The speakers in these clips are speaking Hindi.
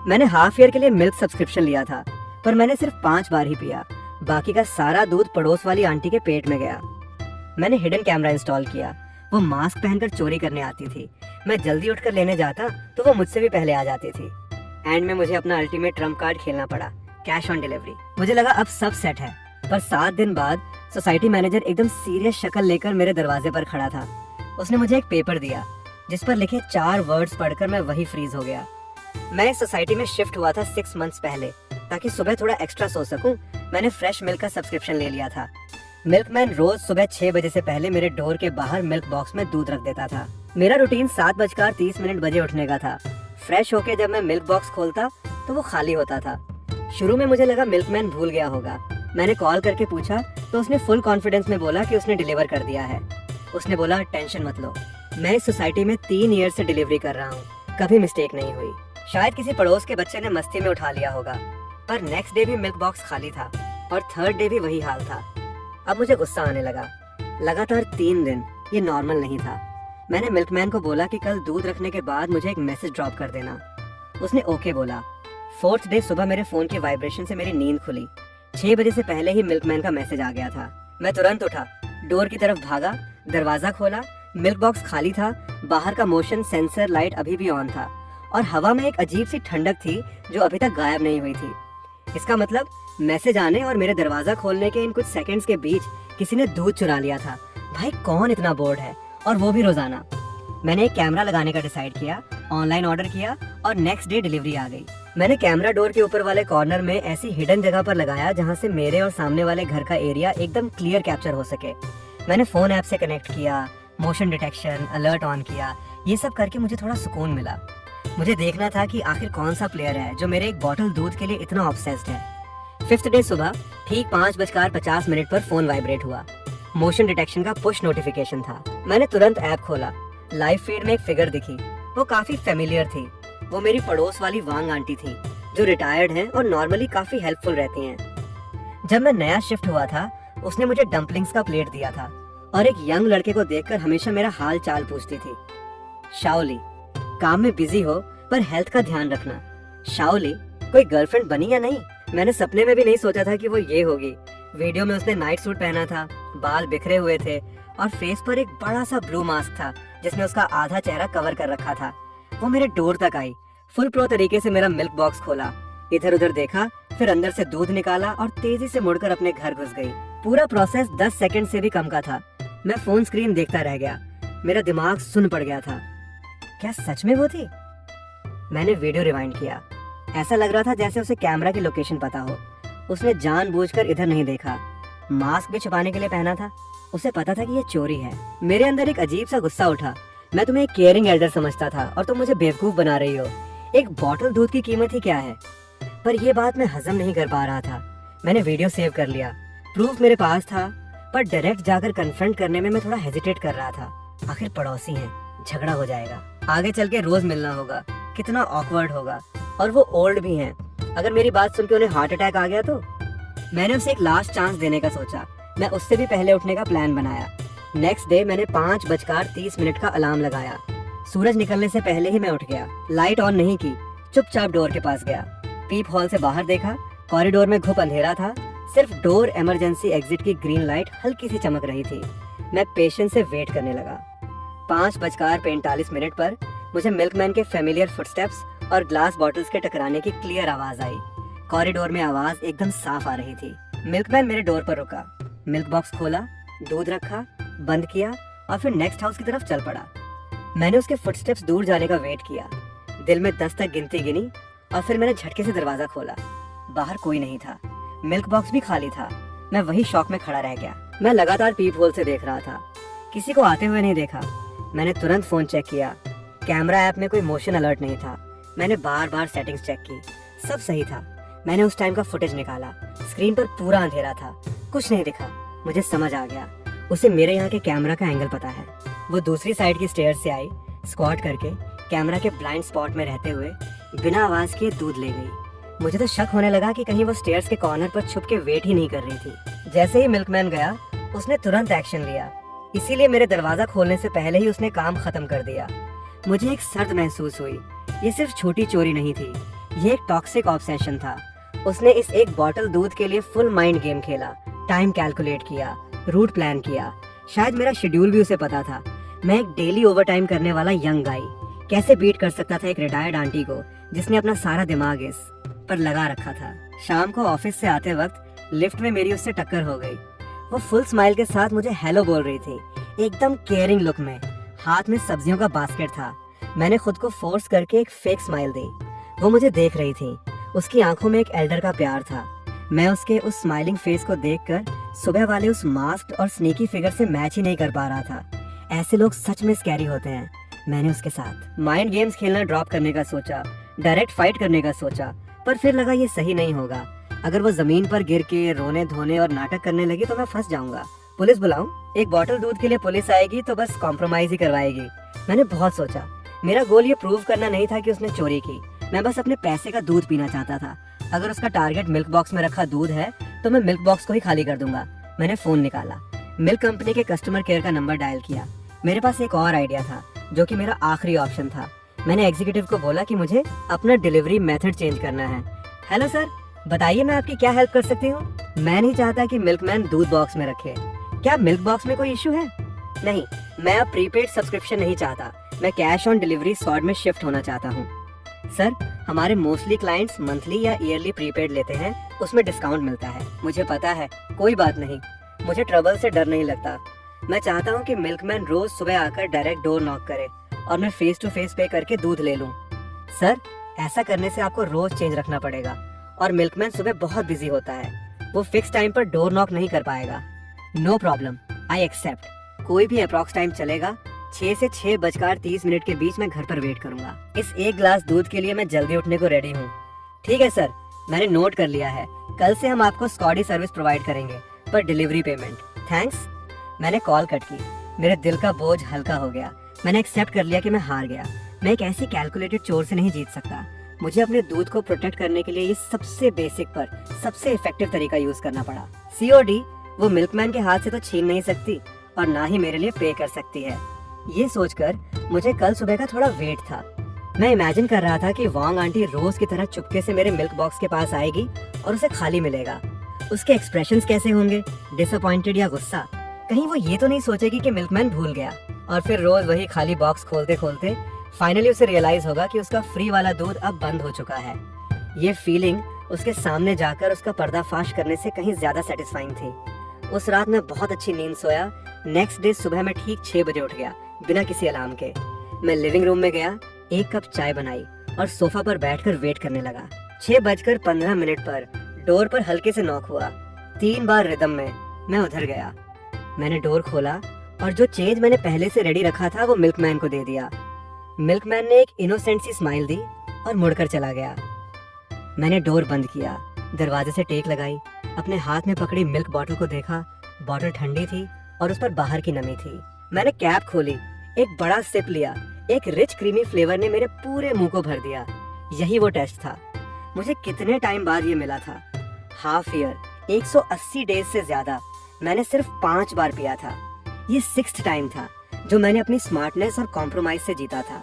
मैंने हाफ ईयर के लिए मिल्क सब्सक्रिप्शन लिया था, पर मैंने सिर्फ 5 बार ही पिया। बाकी का सारा दूध पड़ोस वाली आंटी के पेट में गया। मैंने हिडन कैमरा इंस्टॉल किया। वो मास्क पहनकर चोरी करने आती थी। मैं जल्दी उठकर लेने जाता तो वो मुझसे भी पहले आ जाती थी। एंड में मुझे अपना अल्टीमेट ट्रम्प कार्ड खेलना पड़ा, कैश ऑन डिलीवरी। मुझे लगा अब सब सेट है, पर 7 दिन बाद सोसाइटी मैनेजर एकदम सीरियस शक्ल लेकर मेरे दरवाजे पर खड़ा था। उसने मुझे एक पेपर दिया जिस पर लिखे 4 वर्ड्स पढ़कर मैं वही फ्रीज हो गया। मैं इस सोसाइटी में शिफ्ट हुआ था 6 मंथ्स पहले, ताकि सुबह थोड़ा एक्स्ट्रा सो सकूं। मैंने फ्रेश मिल्क का सब्सक्रिप्शन ले लिया था। मिल्कमैन रोज सुबह 6 बजे से पहले मेरे डोर के बाहर मिल्क बॉक्स में दूध रख देता था। मेरा रूटीन 7:30 बजे उठने का था। फ्रेश होके जब मैं मिल्क बॉक्स खोलता तो वो खाली होता था। शुरू में मुझे लगा मिल्कमैन भूल गया होगा। मैंने कॉल करके पूछा तो उसने फुल कॉन्फिडेंस में बोला कि उसने डिलीवर कर दिया है। उसने बोला, टेंशन मत लो, मैं इस सोसाइटी में 3 ईयर से डिलीवरी कर रहा हूँ, कभी मिस्टेक नहीं हुई। शायद किसी पड़ोस के बच्चे ने मस्ती में उठा लिया होगा। पर नेक्स्ट डे भी मिल्क बॉक्स खाली था और थर्ड डे भी वही हाल था। अब मुझे गुस्सा आने लगा। लगातार 3 दिन, ये नॉर्मल नहीं था। मैंने मिल्कमैन को बोला कि कल दूध रखने के बाद मुझे एक मैसेज ड्रॉप कर देना। उसने ओके बोला। 4th डे सुबह मेरे फोन के वाइब्रेशन से मेरी नींद खुली। 6 बजे से पहले ही मिल्कमैन का मैसेज आ गया था। मैं तुरंत उठा, डोर की तरफ भागा, दरवाजा खोला। मिल्क बॉक्स खाली था, बाहर का मोशन सेंसर लाइट अभी भी ऑन था और हवा में एक अजीब सी ठंडक थी जो अभी तक गायब नहीं हुई थी। इसका मतलब मैसेज आने और मेरे दरवाजा खोलने के इन कुछ सेकंड्स के बीच किसी ने दूध चुरा लिया था। भाई कौन इतना बोर्ड है, और वो भी रोजाना। मैंने एक कैमरा लगाने का डिसाइड किया, ऑनलाइन ऑर्डर किया और नेक्स्ट डे डिलीवरी आ गई। मैंने कैमरा डोर के ऊपर वाले कॉर्नर में ऐसी हिडन जगह पर लगाया जहाँ से मेरे और सामने वाले घर का एरिया एकदम क्लियर कैप्चर हो सके। मैंने फोन ऐप से कनेक्ट किया, मोशन डिटेक्शन, अलर्ट ऑन किया। ये सब करके मुझे थोड़ा सुकून मिला। मुझे देखना था कि आखिर कौन सा प्लेयर है जो मेरे एक बॉटल दूध के लिए इतना ऑब्सेस्ड है। 5th डे सुबह ठीक 5:50 पर फोन वाइब्रेट हुआ। मोशन डिटेक्शन का पुश नोटिफिकेशन था। मैंने तुरंत ऐप खोला। लाइव फीड में एक फिगर दिखी। वो काफी फेमिलियर थी। वो मेरी पड़ोस वाली वांग आंटी थी जो रिटायर्ड हैं और नॉर्मली काफी हेल्पफुल रहती हैं। जब मैं नया शिफ्ट हुआ था उसने मुझे डम्पलिंग्स का प्लेट दिया था और एक यंग लड़के को देखकर हमेशा मेरा हाल चाल पूछती थी। शाओली, काम में बिजी हो पर हेल्थ का ध्यान रखना। शाओली कोई गर्लफ्रेंड बनी या नहीं? मैंने सपने में भी नहीं सोचा था कि वो ये होगी। वीडियो में उसने नाइट सूट पहना था, बाल बिखरे हुए थे और फेस पर एक बड़ा सा ब्लू मास्क था जिसने उसका आधा चेहरा कवर कर रखा था। वो मेरे डोर तक आई, फुल प्रो तरीके से मेरा मिल्क बॉक्स खोला, इधर उधर देखा, फिर अंदर से दूध निकाला और तेजी से मुड़कर अपने घर घुस गई। पूरा प्रोसेस 10 सेकंड से भी कम का था। मैं फोन स्क्रीन देखता रह गया। मेरा दिमाग सुन पड़ गया था। क्या सच में वो थी? मैंने वीडियो रिवाइंड किया। ऐसा लग रहा था जैसे उसे कैमरा की लोकेशन पता हो। उसने जानबूझकर इधर नहीं देखा। मास्क भी छुपाने के लिए पहना था। उसे पता था कि ये चोरी है। मेरे अंदर एक अजीब सा गुस्सा उठा। मैं तुम्हें एक केयरिंग एल्डर समझता था और तुम मुझे बेवकूफ बना रही हो। एक बॉटल दूध की कीमत ही क्या है? पर यह बात मैं हजम नहीं कर पा रहा था। मैंने वीडियो सेव कर लिया। प्रूफ मेरे पास था, पर डायरेक्ट जाकर कन्फ्रंट करने में मैं थोड़ा हेजिटेट कर रहा था। आखिर पड़ोसी हैं, झगड़ा हो जाएगा, आगे चल के रोज मिलना होगा, कितना ऑकवर्ड होगा। और वो ओल्ड भी हैं। अगर मेरी बात सुन के उन्हें हार्ट अटैक आ गया तो? मैंने उसे एक लास्ट चांस देने का सोचा। मैं उससे भी पहले उठने का प्लान बनाया। नेक्स्ट डे मैंने 5:30 का अलार्म लगाया। सूरज निकलने से पहले ही मैं उठ गया। लाइट ऑन नहीं की, चुपचाप डोर के पास गया। पीप हॉल से बाहर देखा, कॉरिडोर में घुप अंधेरा था। सिर्फ डोर इमरजेंसी एग्जिट की ग्रीन लाइट हल्की सी चमक रही थी। मैं पेशेंस से वेट करने लगा। 5:45 पर मुझे मिल्कमैन के फेमिलियर फुटस्टेप्स और ग्लास बॉटल्स के टकराने की क्लियर आवाज आई। कॉरिडोर में आवाज एकदम साफ आ रही थी। मिल्कमैन मेरे डोर पर रुका, मिल्क बॉक्स खोला, दूध रखा, बंद किया और फिर नेक्स्ट हाउस की तरफ चल पड़ा। मैंने उसके फुटस्टेप्स दूर जाने का वेट किया। दिल में 10 तक गिनती गिनी और फिर मैंने झटके से दरवाजा खोला। बाहर कोई नहीं था, मिल्क बॉक्स भी खाली था। मैं वही शॉक में खड़ा रह गया। मैं लगातार पीप होल से देख रहा था, किसी को आते हुए नहीं देखा। मैंने तुरंत फोन चेक किया। कैमरा ऐप में कोई मोशन अलर्ट नहीं था। मैंने बार बार सेटिंग्स चेक की, सब सही था। मैंने उस टाइम का फुटेज निकाला। स्क्रीन पर पूरा अंधेरा था, कुछ नहीं दिखा। मुझे समझ आ गया, उसे मेरे यहाँ के कैमरा का एंगल पता है। वो दूसरी साइड की स्टेयर से आई, स्क्वाट करके कैमरा के ब्लाइंड स्पॉट में रहते हुए बिना आवाज किए दूध ले गई। मुझे तो शक होने लगा कि कहीं वो स्टेयर्स के कॉर्नर पर छुप के वेट ही नहीं कर रही थी। जैसे ही मिल्कमैन गया, उसने तुरंत एक्शन लिया। इसीलिए मेरे दरवाजा खोलने से पहले ही उसने काम खत्म कर दिया। मुझे एक सर्द महसूस हुई। ये सिर्फ छोटी चोरी नहीं थी, ये एक टॉक्सिक ऑब्सेशन था। उसने इस एक बॉटल दूध के लिए फुल माइंड गेम खेला, टाइम कैलकुलेट किया, रूट प्लान किया। शायद मेरा शेड्यूल भी उसे पता था। मैं एक डेली ओवरटाइम करने वाला यंग गाई कैसे बीट कर सकता था एक रिटायर्ड आंटी को जिसने अपना सारा दिमाग इस पर लगा रखा था। शाम को ऑफिस से आते वक्त लिफ्ट में मेरी उससे टक्कर हो गई। वो फुल स्माइल के साथ मुझे हेलो बोल रही थी, एकदम केयरिंग लुक में। हाथ में सब्जियों का बास्केट था। मैंने खुद को फोर्स करके एक फेक स्माइल दी। वो मुझे देख रही थी। उसकी आंखों में एक एल्डर का प्यार था। मैं उसके उस स्माइलिंग फेस को देखकर सुबह वाले उस मास्क और स्नीकी फिगर से मैच ही नहीं कर पा रहा था। ऐसे लोग सच में स्कैरी होते हैं। मैंने उसके साथ माइंड गेम्स खेलना ड्रॉप करने का सोचा, डायरेक्ट फाइट करने का सोचा, पर फिर लगा ये सही नहीं होगा। अगर वो जमीन पर गिर के रोने धोने और नाटक करने लगी तो मैं फंस जाऊंगा। पुलिस बुलाऊं? एक बॉटल दूध के लिए पुलिस आएगी तो बस कॉम्प्रोमाइज ही करवाएगी। मैंने बहुत सोचा। मेरा गोल ये प्रूव करना नहीं था कि उसने चोरी की। मैं बस अपने पैसे का दूध पीना चाहता था। अगर उसका टारगेट मिल्क बॉक्स में रखा दूध है तो मैं मिल्क बॉक्स को ही खाली कर दूंगा। मैंने फोन निकाला, मिल्क कंपनी के कस्टमर केयर का नंबर डायल किया। मेरे पास एक और आइडिया था जो कि मेरा आखिरी ऑप्शन था। मैंने एग्जीक्यूटिव को बोला कि मुझे अपना डिलीवरी मेथड चेंज करना है। हेलो सर, बताइए मैं आपकी क्या हेल्प कर सकती हूँ? मैं नहीं चाहता कि मिल्कमैन दूध बॉक्स में रखे। क्या मिल्क बॉक्स में कोई इशू है? नहीं, मैं अब प्रीपेड सब्सक्रिप्शन नहीं चाहता। मैं कैश ऑन डिलीवरी सॉर्ट में शिफ्ट होना चाहता हूँ। सर, हमारे मोस्टली क्लाइंट्स मंथली या ईयरली प्रीपेड लेते हैं, उसमें डिस्काउंट मिलता है। मुझे पता है, कोई बात नहीं। मुझे ट्रबल से डर नहीं लगता। मैं चाहता हूँ कि मिल्कमैन रोज सुबह आकर डायरेक्ट डोर नॉक करे और मैं फेस टू फेस पे करके दूध ले लूँ। सर, ऐसा करने से आपको रोज चेंज रखना पड़ेगा और मिल्कमैन सुबह बहुत बिजी होता है। वो फिक्स टाइम पर डोर नॉक नहीं कर पाएगा। No problem, I accept. कोई भी अप्रॉक्स टाइम चलेगा। 6 से 6:30 के बीच मैं घर पर वेट करूंगा। इस एक ग्लास दूध के लिए मैं जल्दी उठने को रेडी हूँ। ठीक है सर, मैंने नोट कर लिया है। कल से हम आपको स्कॉडी सर्विस प्रोवाइड करेंगे, पर डिलीवरी पेमेंट। थैंक्स। मैंने कॉल कट की। मेरे दिल का बोझ हल्का हो गया। मैंने एक्सेप्ट कर लिया कि मैं हार गया। मैं एक ऐसी कैलकुलेटेड चोर से नहीं जीत सकता। मुझे अपने दूध को प्रोटेक्ट करने के लिए ये सबसे बेसिक पर सबसे इफेक्टिव तरीका यूज करना पड़ा। COD वो मिल्कमैन के हाथ से तो छीन नहीं सकती और ना ही मेरे लिए पे कर सकती है। ये सोचकर मुझे कल सुबह का थोड़ा वेट था। मैं इमेजिन कर रहा था कि वांग आंटी रोज की तरह चुपके से मेरे मिल्क बॉक्स के पास आएगी और उसे खाली मिलेगा। उसके एक्सप्रेशंस कैसे होंगे? डिसअपॉइंटेड या गुस्सा? कहीं वो ये तो नहीं सोचेगी कि मिल्कमैन भूल गया। और फिर रोज वही खाली बॉक्स खोलते खोलते फाइनली उसे रियलाइज होगा कि उसका फ्री वाला दूध अब बंद हो चुका है। ये फीलिंग उसके सामने जाकर उसका पर्दाफाश करने से कहीं ज्यादा सेटिस्फाइंग थी। उस रात मैं बहुत अच्छी नींद सोया। नेक्स्ट डे सुबह मैं ठीक 6 बजे उठ गया, बिना किसी अलार्म के। मैं लिविंग रूम में गया, एक कप चाय बनाई और सोफा पर बैठकर वेट करने लगा। 6:15 पर डोर पर हल्के से नॉक हुआ। 3 बार रिदम में मैं उधर गया। मैंने डोर खोला और जो चेंज मैंने पहले से रेडी रखा था वो मिल्कमैन को दे दिया। मिल्कमैन ने एक इनोसेंट सी स्माइल दी और मुड़कर चला गया। मैंने डोर बंद किया, दरवाजे से टेक लगाई, अपने हाथ में पकड़ी मिल्क बॉटल को देखा। बॉटल ठंडी थी और उस पर बाहर की नमी थी। मैंने कैप खोली, एक बड़ा सिप लिया। एक रिच क्रीमी फ्लेवर ने मेरे पूरे मुंह को भर दिया। यही वो टेस्ट था। मुझे कितने टाइम बाद ये मिला था? हाफ ईयर, 180 डेज से ज्यादा। मैंने सिर्फ 5 बार पिया था। ये 6th टाइम था जो मैंने अपनी स्मार्टनेस और कॉम्प्रोमाइज से जीता था।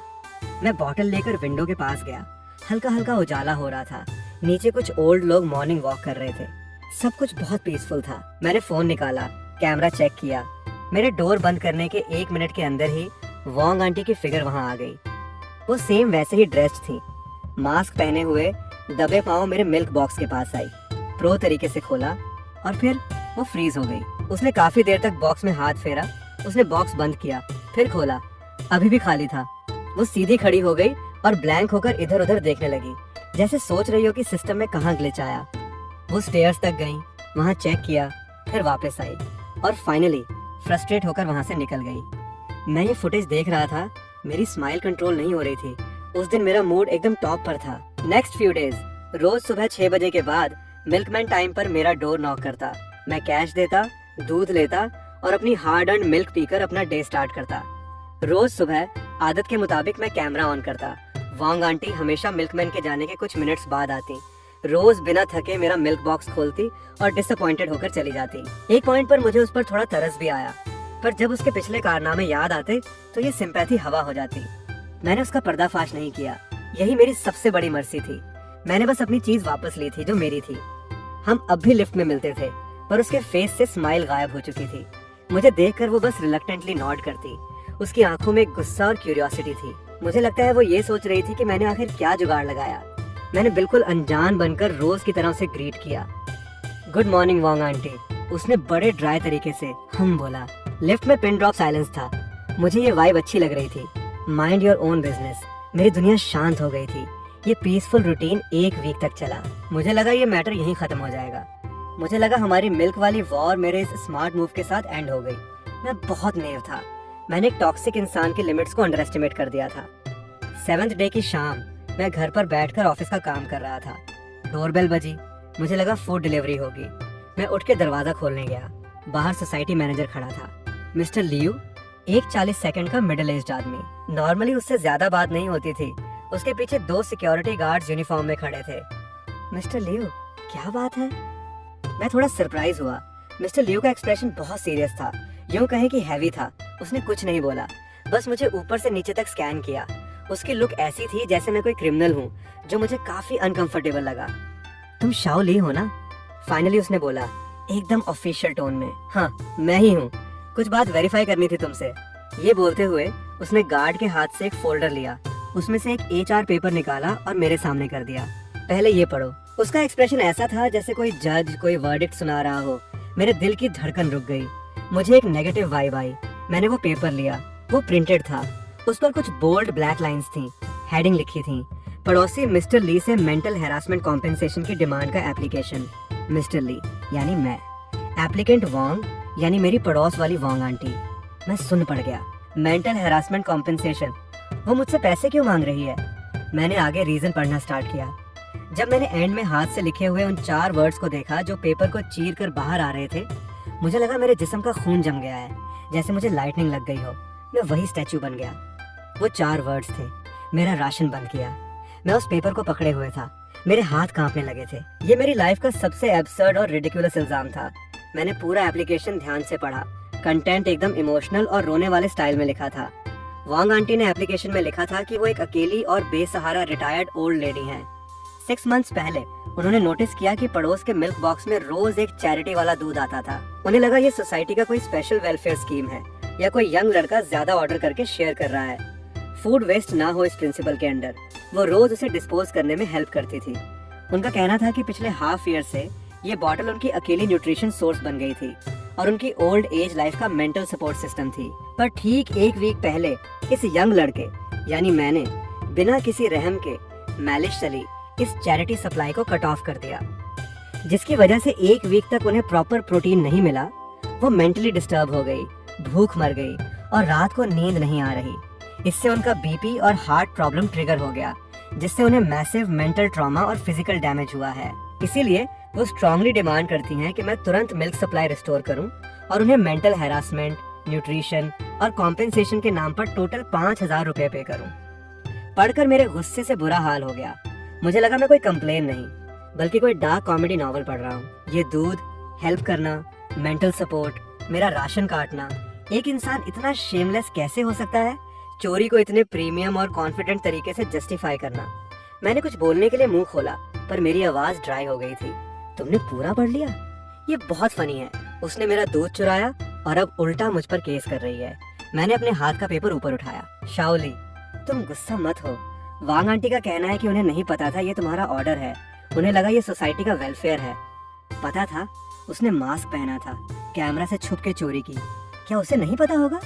मैं बॉटल लेकर विंडो के पास गया। हल्का हल्का उजाला हो रहा था। नीचे कुछ ओल्ड लोग मॉर्निंग वॉक कर रहे थे। सब कुछ बहुत पीसफुल था। मैंने फोन निकाला, कैमरा चेक किया। मेरे डोर बंद करने के 1 मिनट के अंदर ही वांग आंटी की फिगर वहां आ गई। वो सेम वैसे ही ड्रेस्ड थी, मास्क पहने हुए, दबे पांव मेरे मिल्क बॉक्स के पास आई। प्रो तरीके से खोला और फिर वो फ्रीज हो गई। उसने काफी देर तक बॉक्स में हाथ फेरा। उसने बॉक्स बंद किया, फिर खोला, अभी भी खाली था। वो सीधी खड़ी हो गई और ब्लैंक होकर इधर उधर देखने लगी, जैसे सोच रही हो कि सिस्टम में कहाँ ग्लिच आया। वो स्टेयर्स तक गई, वहाँ चेक किया, फिर वापस आई और फाइनली फ्रस्ट्रेट होकर वहाँ से निकल गई। मैं ये फुटेज देख रहा था, मेरी स्माइल कंट्रोल नहीं हो रही थी। उस दिन मेरा मूड एकदम टॉप पर था। नेक्स्ट फ्यू डेज रोज सुबह 6 बजे के बाद मिल्कमैन टाइम पर मेरा डोर नॉक करता। मैं कैश देता, दूध लेता और अपनी हार्ड अर्न्ड मिल्क पीकर अपना डे स्टार्ट करता। रोज सुबह आदत के मुताबिक मैं कैमरा ऑन करता। वांग आंटी हमेशा मिल्कमैन के जाने के कुछ मिनट्स बाद आती। रोज बिना थके मेरा मिल्क बॉक्स खोलती और डिसअपॉइंटेड होकर चली जाती। एक पॉइंट पर मुझे उस पर थोड़ा तरस भी आया, पर जब उसके पिछले कारनामे याद आते तो ये सिंपैथी हवा हो जाती। मैंने उसका पर्दाफाश नहीं किया, यही मेरी सबसे बड़ी मर्सी थी। मैंने बस अपनी चीज वापस ली थी जो मेरी थी। हम अब भी लिफ्ट में मिलते थे, पर उसके फेस से स्माइल गायब हो चुकी थी। मुझे देखकर वो बस रिलक्टेंटली नॉड करती। उसकी आंखों में गुस्सा और क्यूरियोसिटी थी। मुझे लगता है वो ये सोच रही थी कि मैंने आखिर क्या जुगाड़ लगाया। मैंने बिल्कुल अनजान बनकर रोज की तरह उसे ग्रीट किया। गुड मॉर्निंग वांग आंटी, उसने बड़े ड्राई तरीके से हम बोला। लिफ्ट में पिन ड्रॉप साइलेंस था। मुझे ये वाइब अच्छी लग रही थी। Mind your own business. मेरी दुनिया शांत हो गई थी। ये पीसफुल रूटीन 1 वीक तक चला। मुझे लगा ये मैटर यहीं खत्म हो जाएगा। मुझे लगा हमारी मिल्क वाली वॉर मेरे इस स्मार्ट मूव के साथ एंड हो गई। मैं बहुत नेव था। मैंने एक टॉक्सिक इंसान की लिमिट्स को अंडर एस्टिमेट कर दिया था। 7th डे की शाम मैं घर पर बैठकर ऑफिस का काम कर रहा था। डोरबेल बजी। मुझे लगा फूड डिलीवरी होगी। मैं उठ के दरवाजा खोलने गया। बाहर सोसाइटी मैनेजर खड़ा था, मिस्टर लियू, एक 40 सेकंड का मिडिल एज्ड आदमी। नॉर्मली उससे ज्यादा बात नहीं होती थी। उसके पीछे 2 सिक्योरिटी गार्ड्स यूनिफॉर्म में खड़े थे। मिस्टर लियू, क्या बात है? मैं थोड़ा सरप्राइज हुआ। मिस्टर लियू का एक्सप्रेशन बहुत सीरियस था, यूं कहें कि हैवी था। उसने कुछ नहीं बोला, बस मुझे ऊपर से नीचे तक स्कैन किया। उसकी लुक ऐसी थी जैसे मैं कोई क्रिमिनल हूँ, जो मुझे काफी अनकंफर्टेबल लगा। तुम शाओ ली हो ना? फाइनली उसने बोला, एकदम ऑफिशियल टोन में। हाँ, मैं ही हूँ। कुछ बात वेरीफाई करनी थी तुमसे। ये बोलते हुए उसने गार्ड के हाथ से एक फोल्डर लिया, उसमें से एक HR पेपर निकाला और मेरे सामने कर दिया। पहले ये पढ़ो। उसका एक्सप्रेशन ऐसा था जैसे कोई जज कोई वर्डिक्ट सुना रहा हो। मेरे दिल की धड़कन रुक गई। मुझे एक नेगेटिव वाइब आई। मैंने वो पेपर लिया। वो प्रिंटेड था। उस पर कुछ बोल्ड ब्लैक लाइंस थी। हेडिंग लिखी थी, पड़ोसी मिस्टर ली से मेंटल हैरासमेंट कॉम्पेंसेशन की डिमांड का एप्लीकेशन। मिस्टर ली यानी मैं, एप्लीकेंट वांग यानी मेरी पड़ोस वाली वांग आंटी। मैं सुन पड़ गया। मेंटल हैरासमेंट कॉम्पेंसेशन, वो मुझसे पैसे क्यों मांग रही है? मैंने आगे रीजन पढ़ना स्टार्ट किया। जब मैंने एंड में हाथ से लिखे हुए उन 4 वर्ड्स को देखा जो पेपर को चीर कर बाहर आ रहे थे, मुझे लगा मेरे जिस्म का खून जम गया है, जैसे मुझे लाइटनिंग लग गई हो। मैं वही स्टैचू बन गया। वो 4 वर्ड्स थे, मेरा राशन बंद किया। मैं उस पेपर को पकड़े हुए था। मेरे हाथ कांपने लगे थे। ये मेरी लाइफ का सबसे एब्सर्ड और रिडिकुलस इल्जाम था। मैंने पूरा एप्लीकेशन ध्यान से पढ़ा। कंटेंट एकदम इमोशनल और रोने वाले स्टाइल में लिखा था। वांग आंटी ने एप्लीकेशन में लिखा था कि वो एक अकेली और बेसहारा रिटायर्ड ओल्ड लेडी हैं। 6 मंथ्स पहले उन्होंने नोटिस किया कि पड़ोस के मिल्क बॉक्स में रोज एक चैरिटी वाला दूध आता था। उन्हें लगा ये सोसाइटी का कोई स्पेशल वेलफेयर स्कीम है या कोई यंग लड़का ज्यादा ऑर्डर करके शेयर कर रहा है। फूड वेस्ट ना हो इस प्रिंसिपल के अंडर वो रोज उसे डिस्पोज करने में हेल्प करती थी। उनका कहना था कि पिछले हाफ ईयर से ये बॉटल उनकी अकेली न्यूट्रिशन सोर्स बन गई थी और उनकी ओल्ड एज लाइफ का मेंटल सपोर्ट सिस्टम थी। पर ठीक 1 वीक पहले इस यंग लड़के यानी मैंने बिना किसी रहम के मैलिश चली इस चैरिटी सप्लाई को कट ऑफ कर दिया, जिसकी वजह से 1 वीक तक उन्हें प्रॉपर प्रोटीन नहीं मिला। वो मेंटली डिस्टर्ब हो गई, भूख मर गई और रात को नींद नहीं आ रही। इससे उनका बीपी और हार्ट प्रॉब्लम ट्रिगर हो गया, जिससे उन्हें मैसिव मेंटल ट्रॉमा और फिजिकल डैमेज हुआ है। इसीलिए वो स्ट्रांगली डिमांड करती हैं कि मैं तुरंत मिल्क सप्लाई रिस्टोर करूं और उन्हें मेंटल हैरासमेंट, न्यूट्रिशन और कॉम्पेंसेशन के नाम पर टोटल 5,000 रुपए पे करूं। पढ़कर मेरे गुस्से से बुरा हाल हो गया। मुझे लगा मैं कोई कंप्लेन नहीं बल्कि कोई डार्क कॉमेडी नॉवल पढ़ रहा हूँ। ये दूध, हेल्प करना, मेंटल सपोर्ट, मेरा राशन काटना, एक इंसान इतना शेमलेस कैसे हो सकता है? चोरी को इतने प्रीमियम और कॉन्फिडेंट तरीके से जस्टिफाई करना। मैंने कुछ बोलने के लिए मुंह खोला पर मेरी आवाज ड्राई हो गई थी। तुमने पूरा पढ़ लिया? ये बहुत फनी है। उसने मेरा दूध चुराया और अब उल्टा मुझ पर केस कर रही है। मैंने अपने हाथ का पेपर ऊपर उठाया। शाओली, तुम गुस्सा मत हो। वांग आंटी का कहना है कि उन्हें नहीं पता था ये तुम्हारा ऑर्डर है। उन्हें लगा ये सोसाइटी का वेलफेयर है। पता था, उसने मास्क पहना था, कैमरा से छुप के चोरी की। क्या उसे नहीं पता होगा?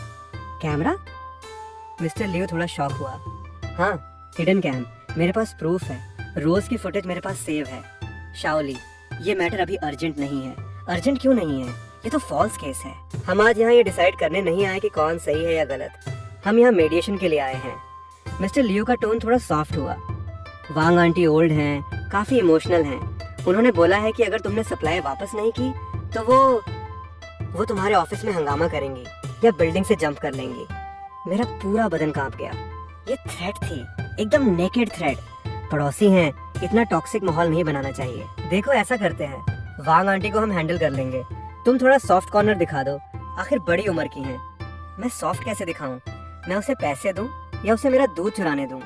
कैमरा? मिस्टर लियो थोड़ा शॉक हुआ। हाँ, हिडन कैम, मेरे पास प्रूफ है। रोज की फुटेज मेरे पास सेव है। शाओली, ये मैटर अभी अर्जेंट नहीं है। अर्जेंट क्यों नहीं है? ये तो फॉल्स केस है। हम आज यहाँ ये डिसाइड करने नहीं आए कि कौन सही है या गलत। हम यहाँ मेडिएशन के लिए आए हैं। मिस्टर लियो का टोन थोड़ा सॉफ्ट हुआ। वांग आंटी ओल्ड हैं, काफी इमोशनल हैं। उन्होंने बोला है कि अगर तुमने सप्लाई वापस नहीं की तो वो तुम्हारे ऑफिस में हंगामा करेंगी या बिल्डिंग से जंप कर लेंगी। मेरा पूरा बदन कांप गया। ये थ्रेट थी, एकदम नेकेड थ्रेट। पड़ोसी हैं, इतना टॉक्सिक माहौल नहीं बनाना चाहिए। देखो ऐसा करते हैं, वांग आंटी को हम हैंडल कर लेंगे। तुम थोड़ा सॉफ्ट कॉर्नर दिखा दो, आखिर बड़ी उम्र की हैं। मैं सॉफ्ट कैसे दिखाऊं? मैं उसे पैसे दूं या उसे मेरा दूध चुराने दूं?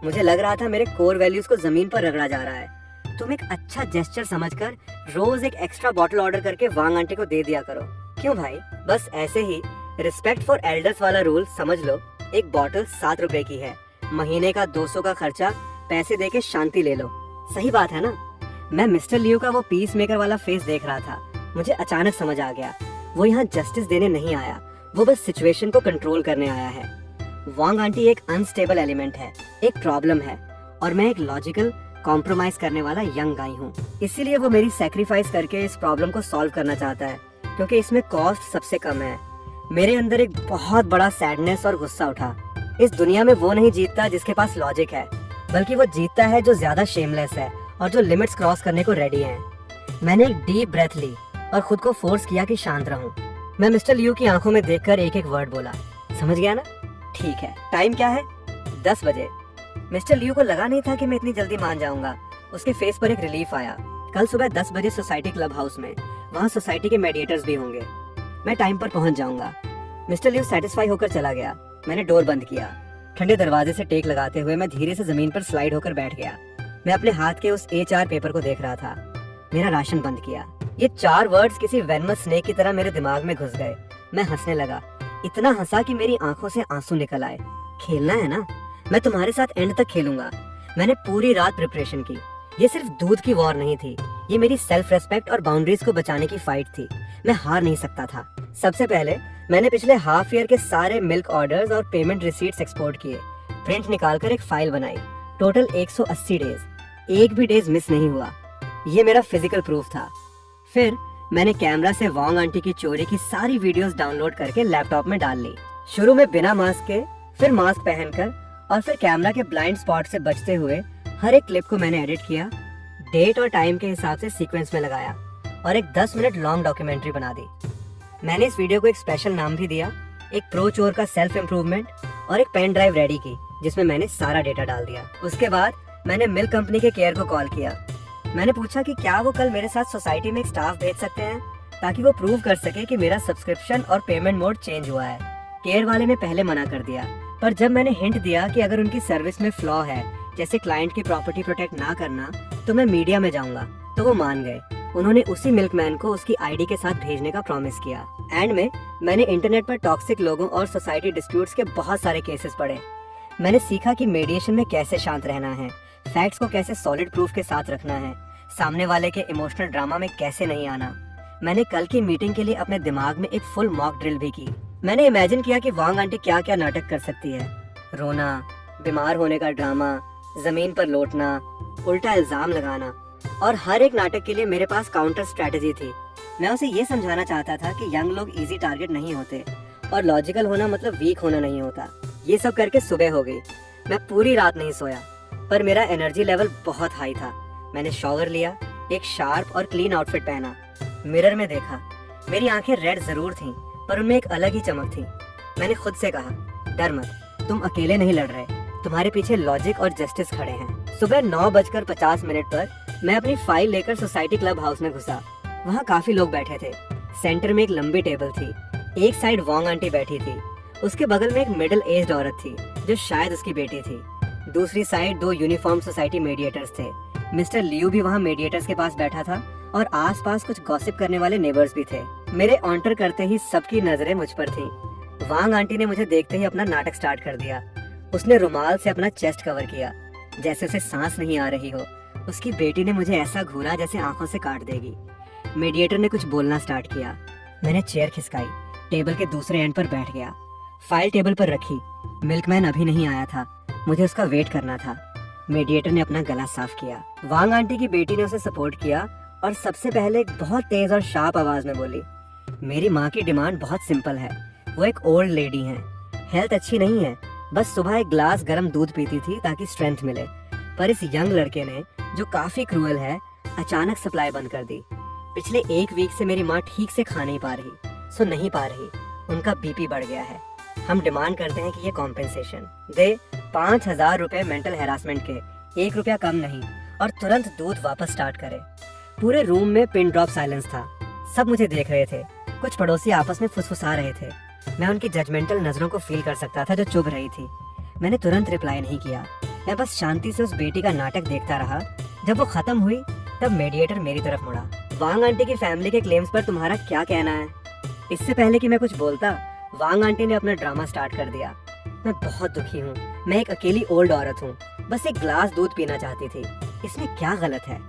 मुझे लग रहा था मेरे कोर वैल्यूज को जमीन पर रगड़ा जा रहा है। तुम एक अच्छा जेस्चर समझकर रोज एक एक्स्ट्रा बॉटल ऑर्डर करके वांग आंटी को दे दिया करो। क्यों भाई? बस ऐसे ही रिस्पेक्ट फॉर एल्डर्स वाला रूल समझ लो। एक बॉटल 7 रुपए की है, महीने का 200 का खर्चा, पैसे दे के शांति ले लो। सही बात है ना? मैं मिस्टर लियो का वो पीस मेकर वाला फेस देख रहा था। मुझे अचानक समझ आ गया, वो यहाँ जस्टिस देने नहीं आया, वो बस सिचुएशन को कंट्रोल करने आया है। वांग आंटी एक अनस्टेबल एलिमेंट है, एक प्रॉब्लम है, और मैं एक लॉजिकल कॉम्प्रोमाइज करने वाला यंग गाय हूँ। इसीलिए वो मेरी सेक्रीफाइस करके इस प्रॉब्लम को सॉल्व करना चाहता है, क्योंकि इसमें कॉस्ट सबसे कम है। मेरे अंदर एक बहुत बड़ा सैडनेस और गुस्सा उठा। इस दुनिया में वो नहीं जीतता जिसके पास लॉजिक है, बल्कि वो जीतता है जो ज्यादा शेमलेस है और जो लिमिट्स क्रॉस करने को रेडी है। मैंने एक डीप ब्रेथ ली और खुद को फोर्स किया कि शांत रहूं। मैं मिस्टर लियू की आंखों में देखकर एक एक वर्ड बोला। समझ गया ना? ठीक है। टाइम क्या है? 10 बजे। मिस्टर लियू को लगा नहीं था कि मैं इतनी जल्दी मान जाऊंगा। उसके फेस पर एक रिलीफ आया। कल सुबह 10 बजे सोसाइटी क्लब हाउस में, वहाँ सोसाइटी के मेडिएटर्स भी होंगे। मैं टाइम पर पहुंच जाऊंगा। मिस्टर लियू सेटिस्फाई होकर चला गया। मैंने डोर बंद किया। ठंडे दरवाजे से टेक लगाते हुए मैं धीरे से जमीन पर स्लाइड होकर बैठ गया। मैं अपने हाथ के उस A4 पेपर को देख रहा था। मेरा राशन बंद किया। ये 4 वर्ड्स किसी वेनमस स्नेक की तरह मेरे दिमाग में घुस गए। मैं हंसने लगा, इतना हंसा कि मेरी आंखों से आंसू निकल आए। खेलना है ना? मैं तुम्हारे साथ एंड तक खेलूंगा। मैंने पूरी रात प्रिपरेशन की। ये सिर्फ दूध की वॉर नहीं थी, ये मेरी सेल्फ रेस्पेक्ट और बाउंड्रीज को बचाने की फाइट थी। मैं हार नहीं सकता था। सबसे पहले मैंने पिछले हाफ ईयर के सारे मिल्क ऑर्डर्स और पेमेंट रिसीट्स एक्सपोर्ट किए। प्रिंट निकालकर एक फाइल बनाई। टोटल 180 डेज, एक भी डेज मिस नहीं हुआ। ये मेरा फिजिकल प्रूफ था। फिर मैंने कैमरा से वांग आंटी की चोरी की सारी वीडियोस डाउनलोड करके लैपटॉप में डाल ली। शुरू में बिना मास्क के, फिर मास्क पहनकर, और फिर कैमरा के ब्लाइंड स्पॉट से बचते हुए हर एक क्लिप को मैंने एडिट किया, डेट और टाइम के हिसाब से सीक्वेंस में लगाया और एक 10 मिनट लॉन्ग डॉक्यूमेंट्री बना दी। मैंने इस वीडियो को एक स्पेशल नाम भी दिया, एक प्रो चोर का सेल्फ इम्प्रूवमेंट, और एक पेन ड्राइव रेडी की जिसमें मैंने सारा डेटा डाल दिया। उसके बाद मैंने मिल्क कंपनी के केयर को कॉल किया। मैंने पूछा कि क्या वो कल मेरे साथ सोसाइटी में एक स्टाफ भेज सकते हैं, ताकि वो प्रूव कर सके कि मेरा सब्सक्रिप्शन और पेमेंट मोड चेंज हुआ है। केयर वाले ने पहले मना कर दिया, पर जब मैंने हिंट दिया कि अगर उनकी सर्विस में फ्लॉ है, जैसे क्लाइंट की प्रॉपर्टी प्रोटेक्ट ना करना, तो मैं मीडिया में जाऊंगा, तो वो मान गए। उन्होंने उसी मिल्कमैन को उसकी आईडी के साथ भेजने का प्रॉमिस किया। एंड में मैंने इंटरनेट पर टॉक्सिक लोगों और सोसाइटी डिस्प्यूट्स के बहुत सारे केसेस पढ़े। मैंने सीखा कि मीडिएशन में कैसे शांत रहना है, फैक्ट्स को कैसे सॉलिड प्रूफ के साथ रखना है, सामने वाले के इमोशनल ड्रामा में कैसे नहीं आना। मैंने कल की मीटिंग के लिए अपने दिमाग में एक फुल मॉक ड्रिल भी की। मैंने इमेजिन किया कि वांग आंटी क्या क्या नाटक कर सकती है। रोना, बीमार होने का ड्रामा, जमीन पर लौटना, उल्टा इल्जाम लगाना, और हर एक नाटक के लिए मेरे पास काउंटर स्ट्रेटेजी थी। मैं उसे ये समझाना चाहता था कि यंग लोग इजी टारगेट नहीं होते और लॉजिकल होना मतलब वीक होना नहीं होता। ये सब करके सुबह हो गई। मैं पूरी रात नहीं सोया, पर मेरा एनर्जी लेवल बहुत हाई था। मैंने शॉवर लिया, एक शार्प और क्लीन आउटफिट पहना, मिरर में देखा। मेरी आंखें रेड जरूर थीं, पर उनमें एक अलग ही चमक थी। मैंने खुद से कहा, डर मत, तुम अकेले नहीं लड़ रहे, तुम्हारे पीछे लॉजिक और जस्टिस खड़े हैं। सुबह 9:50 पर मैं अपनी फाइल लेकर सोसाइटी क्लब हाउस में घुसा। वहाँ काफी लोग बैठे थे। सेंटर में एक लंबी टेबल थी। एक साइड वांग आंटी बैठी थी, उसके बगल में एक मिडिल एज्ड औरत थी जो शायद उसकी बेटी थी। दूसरी साइड 2 यूनिफॉर्म सोसाइटी मेडिएटर्स थे। मिस्टर लियू भी वहाँ मेडिएटर्स के पास बैठा था और आसपास कुछ गॉसिप करने वाले नेबर्स भी थे। मेरे ऑन्टर करते ही सबकी नजरें मुझ पर थीं। वांग आंटी ने मुझे देखते ही अपना नाटक स्टार्ट कर दिया। उसने रुमाल से अपना चेस्ट कवर किया, जैसे उसे सांस नहीं आ रही हो। उसकी बेटी ने मुझे ऐसा घूरा जैसे आंखों से काट देगी। मीडिएटर ने कुछ बोलना स्टार्ट किया। मैंने चेयर खिसकाई, टेबल के दूसरे एंड पर बैठ गया, फाइल टेबल पर रखी। मिल्कमैन अभी नहीं आया था, मुझे उसका वेट करना था। मीडिएटर ने अपना गला साफ किया। वांग आंटी की बेटी ने उसे सपोर्ट किया और सबसे पहले एक बहुत तेज और शार्प आवाज में बोली, मेरी माँ की डिमांड बहुत सिंपल है। वो एक ओल्ड लेडी हैं, हेल्थ अच्छी नहीं है, बस सुबह एक ग्लास गर्म दूध पीती थी ताकि स्ट्रेंथ मिले। पर इस यंग लड़के ने, जो काफी क्रूअल है, अचानक सप्लाई बंद कर दी। पिछले 1 वीक से मेरी माँ ठीक से खा नहीं पा रही, सो नहीं पा रही, उनका बीपी बढ़ गया है। हम डिमांड करते हैं कि ये कॉम्पेंसेशन दे। 5,000 रुपए मेंटल हैरासमेंट के, 1 रुपया कम नहीं, और तुरंत दूध वापस स्टार्ट करे। पूरे रूम में पिन ड्रॉप साइलेंस था। सब मुझे देख रहे थे। कुछ पड़ोसी आपस में फुसफुसा रहे थे। मैं उनकी जजमेंटल नजरों को फील कर सकता था जो चुभ रही थी। मैंने तुरंत रिप्लाई नहीं किया। मैं बस शांति से उस बेटी का नाटक देखता रहा। जब वो खत्म हुई तब मीडिएटर मेरी तरफ मुड़ा। वांग आंटी की फैमिली के क्लेम्स पर तुम्हारा क्या कहना है? इससे पहले कि मैं कुछ बोलता, वांग आंटी ने अपना ड्रामा स्टार्ट कर दिया। मैं बहुत दुखी हूँ। मैं एक अकेली ओल्ड औरत हूँ, बस एक ग्लास दूध पीना चाहती थी। इसमें क्या गलत है?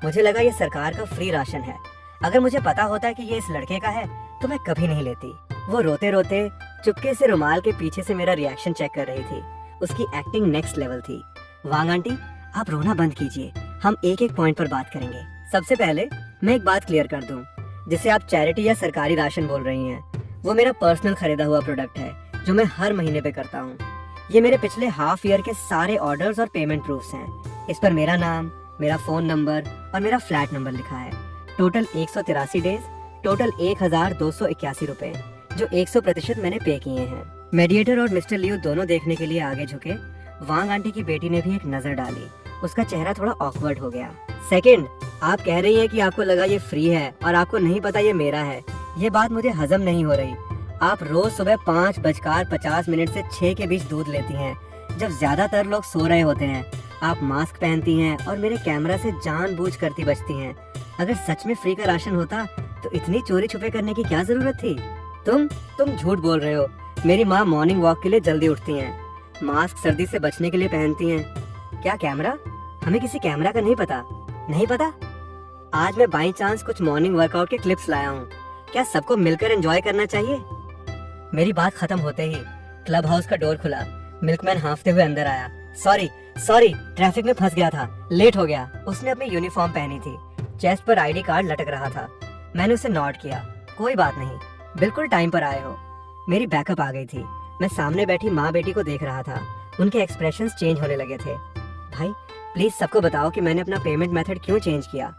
मुझे लगा ये सरकार का फ्री राशन है। अगर मुझे पता होता कि ये इस लड़के का है तो मैं कभी नहीं लेती। वो रोते रोते चुपके से रुमाल के पीछे से मेरा रिएक्शन चेक कर रही थी। उसकी एक्टिंग नेक्स्ट लेवल थी। वांग आंटी, आप रोना बंद कीजिए, हम एक एक पॉइंट पर बात करेंगे। सबसे पहले मैं एक बात क्लियर कर दूं, जिसे आप चैरिटी या सरकारी राशन बोल रही हैं, वो मेरा पर्सनल खरीदा हुआ प्रोडक्ट है जो मैं हर महीने पे करता हूँ। ये मेरे पिछले हाफ ईयर के सारे ऑर्डर्स और पेमेंट प्रूफ्स हैं। इस पर मेरा नाम, मेरा फोन नंबर और मेरा फ्लैट नंबर लिखा है। टोटल 183 डेज, टोटल 1281 रुपए, जो 100% मैंने पे किए हैं। मेडिएटर और मिस्टर लियो दोनों देखने के लिए आगे झुके। वांग आंटी की बेटी ने भी एक नजर डाली। उसका चेहरा थोड़ा ऑकवर्ड हो गया। सेकंड, आप कह रही हैं कि आपको लगा ये फ्री है और आपको नहीं पता ये मेरा है। ये बात मुझे हजम नहीं हो रही। आप रोज सुबह 5:50 से 6 के बीच दूध लेती हैं, जब ज्यादातर लोग सो रहे होते हैं। आप मास्क पहनती हैं और मेरे कैमरा से जानबूझ करती बचती हैं। अगर सच में फ्री का राशन होता तो इतनी चोरी छुपे करने की क्या जरूरत थी? तुम झूठ बोल रहे हो। मेरी माँ मॉर्निंग वॉक के लिए जल्दी उठती हैं, मास्क सर्दी से बचने के लिए पहनती हैं। क्या कैमरा? हमें किसी कैमरा का नहीं पता। नहीं पता? आज मैं बाई चांस कुछ मॉर्निंग वर्कआउट के क्लिप्स लाया हूँ। क्या सबको मिलकर एंजॉय करना चाहिए? मेरी बात खत्म होते ही क्लब हाउस का डोर खुला। मिल्कमैन हांफते हुए अंदर आया। सॉरी, ट्रैफिक में फंस गया था, लेट हो गया। उसने अपनी यूनिफॉर्म पहनी थी, चेस्ट पर आईडी कार्ड लटक रहा था। मैंने उसे नॉट किया। कोई बात नहीं, बिल्कुल टाइम पर आए हो। मेरी बैकअप आ गई थी। मैं सामने बैठी माँ बेटी को देख रहा था। उनके एक्सप्रेशंस चेंज होने लगे थे। भाई प्लीज सबको बताओ कि मैंने अपना पेमेंट मेथड क्यों चेंज किया।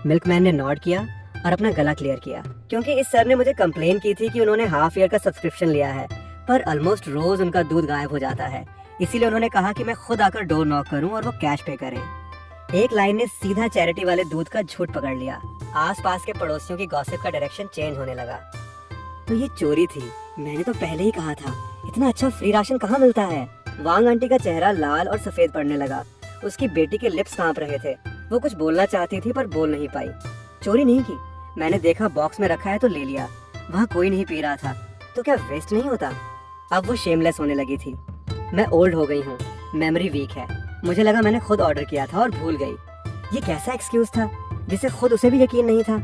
मिल्कमैन ने नॉट किया और अपना गला क्लियर किया। क्योंकि इस सर ने मुझे कंप्लेन की थी कि उन्होंने हाफ ईयर का सब्सक्रिप्शन लिया है, पर ऑलमोस्ट रोज उनका दूध गायब हो जाता है। इसीलिए उन्होंने कहा कि मैं खुद आकर डोर नॉक करूं और वो कैश पे करें। एक लाइन ने सीधा चैरिटी वाले दूध का झूठ पकड़ लिया। आसपास के पड़ोसियों की गॉसिप का डायरेक्शन चेंज होने लगा। तो ये चोरी थी। मैंने तो पहले ही कहा था, इतना अच्छा फ्री राशन कहाँ मिलता है। वांग आंटी का चेहरा लाल और सफेद पड़ने लगा। उसकी बेटी के लिप्स कांप रहे थे। वो कुछ बोलना चाहती थी पर बोल नहीं पाई। चोरी नहीं की। मैंने देखा बॉक्स में रखा है तो ले लिया। वहाँ कोई नहीं पी रहा था तो क्या वेस्ट नहीं होता? अब वो शेमलेस होने लगी थी। मैं ओल्ड हो गई हूँ, मेमोरी वीक है। मुझे लगा मैंने खुद ऑर्डर किया था और भूल गई। ये कैसा एक्सक्यूज था जिसे खुद उसे भी यकीन नहीं था?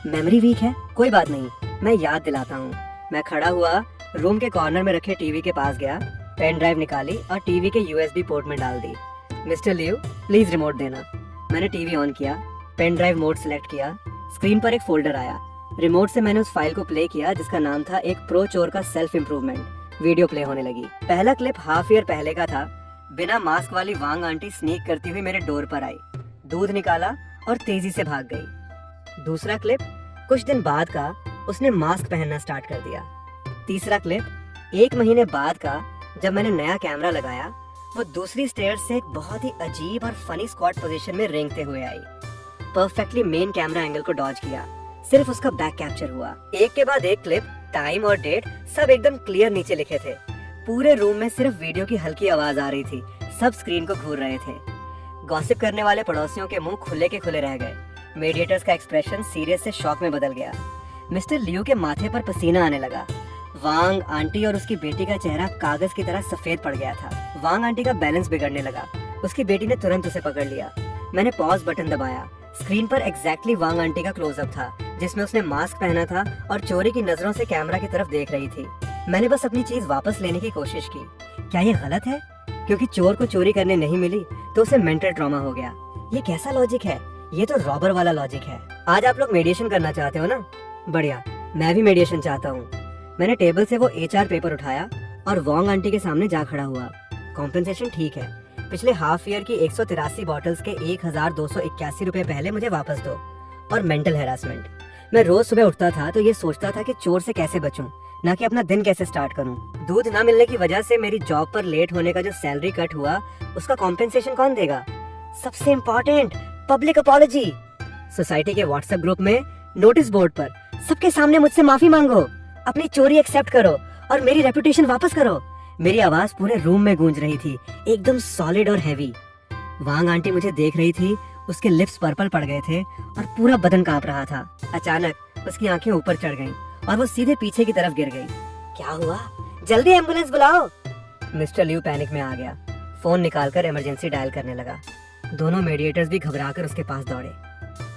मेमोरी वीक है, कोई बात नहीं, मैं याद दिलाता हूँ। मैं खड़ा हुआ रूम के कॉर्नर में रखे टीवी के पास गया, पेन ड्राइव निकाली और टीवी के यूएसबी पोर्ट में डाल दी। मिस्टर लियो, प्लीज रिमोट देना। मैंने टीवी ऑन किया, पेन ड्राइव मोड सिलेक्ट किया। स्क्रीन पर एक फोल्डर आया। रिमोट से मैंने उस फाइल को प्ले किया जिसका नाम था एक प्रो चोर का सेल्फ इम्प्रूवमेंट। वीडियो प्ले होने लगी। पहला क्लिप हाफ ईयर पहले का था। बिना मास्क वाली वांग आंटी स्नीक करती हुई मेरे डोर पर आई, दूध निकाला और तेजी से भाग गई। दूसरा क्लिप कुछ दिन बाद का, उसने मास्क पहनना स्टार्ट कर दिया। तीसरा क्लिप 1 महीने बाद का, जब मैंने नया कैमरा लगाया। वो दूसरी स्टेयर्स से एक बहुत ही अजीब और फनी स्क्वाट पोजीशन में रेंगते हुए आई। परफेक्टली मेन कैमरा एंगल को डॉज किया, सिर्फ उसका बैक कैप्चर हुआ। एक के बाद एक क्लिप, टाइम और डेट सब एकदम क्लियर नीचे लिखे थे। पूरे रूम में सिर्फ वीडियो की हल्की आवाज आ रही थी। सब स्क्रीन को घूर रहे थे। गॉसिप करने वाले पड़ोसियों के मुंह खुले के खुले रह गए। मीडिएटर्स का एक्सप्रेशन सीरियस से शॉक में बदल गया। मिस्टर लियो के माथे पर पसीना आने लगा। वांग आंटी और उसकी बेटी का चेहरा कागज की तरह सफेद पड़ गया था। वांग आंटी का बैलेंस बिगड़ने लगा। उसकी बेटी ने तुरंत उसे पकड़ लिया। मैंने पॉज बटन दबाया। स्क्रीन पर एग्जैक्टली वांग आंटी का क्लोजअप था, जिसमें उसने मास्क पहना था और चोरी की नजरों से कैमरा की तरफ देख रही थी। मैंने बस अपनी चीज वापस लेने की कोशिश की। क्या ये गलत है? क्योंकि चोर को चोरी करने नहीं मिली तो उसे मेंटल ट्रॉमा हो गया। ये कैसा लॉजिक है? ये तो रॉबर वाला लॉजिक है। आज आप लोग मेडिएशन करना चाहते हो ना? बढ़िया, मैं भी मेडिएशन चाहता हूँ। मैंने टेबल से वो HR पेपर उठाया और वांग आंटी के सामने जा खड़ा हुआ। कॉम्पेंसेशन ठीक है, पिछले हाफ ईयर की 183 बॉटल्स के 1281 रुपए पहले मुझे वापस दो। और मेंटल हैरासमेंट। मैं रोज सुबह उठता था तो ये सोचता था कि चोर से कैसे बचूं, ना कि अपना दिन कैसे स्टार्ट करूं। दूध ना मिलने की वजह से मेरी जॉब पर लेट होने का जो सैलरी कट हुआ, उसका कॉम्पेंसेशन कौन देगा? सबसे इम्पोर्टेंट, पब्लिक अपॉलजी। सोसाइटी के व्हाट्सएप ग्रुप में, नोटिस बोर्ड पर सबके सामने मुझसे माफी मांगो, अपनी चोरी एक्सेप्ट करो और मेरी रेपुटेशन वापस करो। मेरी आवाज पूरे रूम में गूंज रही थी, एकदम सॉलिड और हैवी। वांग आंटी मुझे देख रही थी, उसके लिप्स पर्पल पड़ गए थे और पूरा बदन कांप रहा था। अचानक उसकी आंखें ऊपर चढ़ गईं और वो सीधे पीछे की तरफ गिर गई। क्या हुआ? जल्दी एम्बुलेंस बुलाओ। मिस्टर लियू पैनिक में आ गया, फोन निकालकर इमरजेंसी डायल करने लगा। दोनों मेडिएटर्स भी घबराकर उसके पास दौड़े।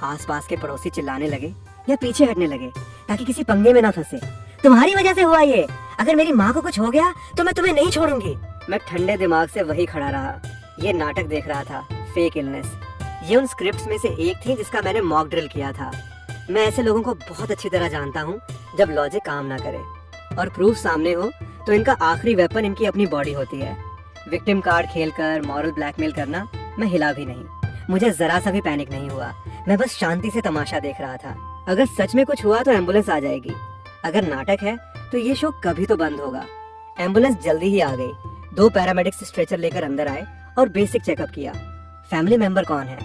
आसपास के पड़ोसी चिल्लाने लगे या पीछे हटने लगे ताकि किसी पंगे में ना फंसे। तुम्हारी वजह से हुआ ये, अगर मेरी माँ को कुछ हो गया तो मैं तुम्हें नहीं छोड़ूंगी। मैं ठंडे दिमाग से वही खड़ा रहा। ये नाटक देख रहा था, फेक इलनेस। ये उन स्क्रिप्ट्स में से एक थी जिसका मैंने मॉक ड्रिल किया था। मैं ऐसे लोगों को बहुत अच्छी तरह जानता हूँ जब लॉजिक काम ना करे और प्रूफ सामने हो तो इनका आखिरी वेपन इनकी अपनी बॉडी होती है। विक्टिम कार्ड खेलकर मॉरल ब्लैकमेल करना मैं हिला भी नहीं। मुझे जरा सा भी पैनिक नहीं हुआ, मैं बस शांति से तमाशा देख रहा था। अगर सच में कुछ हुआ तो एम्बुलेंस आ जाएगी, अगर नाटक है तो ये शो कभी तो बंद होगा। एम्बुलेंस जल्दी ही आ गई। 2 पैरामेडिक्स स्ट्रेचर लेकर अंदर आए और बेसिक चेकअप किया। फैमिली मेंबर कौन है?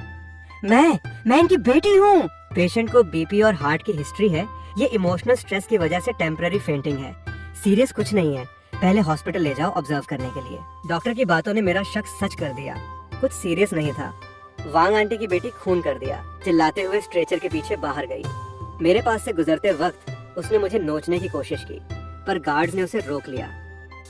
मैं इनकी बेटी हूँ। पेशेंट को बीपी और हार्ट की हिस्ट्री है। ये इमोशनल स्ट्रेस की वजह से टेम्पररी फेंटिंग है, सीरियस कुछ नहीं है। पहले हॉस्पिटल ले जाओ ऑब्जर्व करने के लिए। डॉक्टर की बातों ने मेरा शक सच कर दिया, कुछ सीरियस नहीं था। वांग आंटी की बेटी खून कर दिया। चिल्लाते हुए स्ट्रेचर के पीछे बाहर गई। मेरे पास से गुजरते वक्त उसने मुझे नोचने की कोशिश की, पर गार्ड्स ने उसे रोक लिया।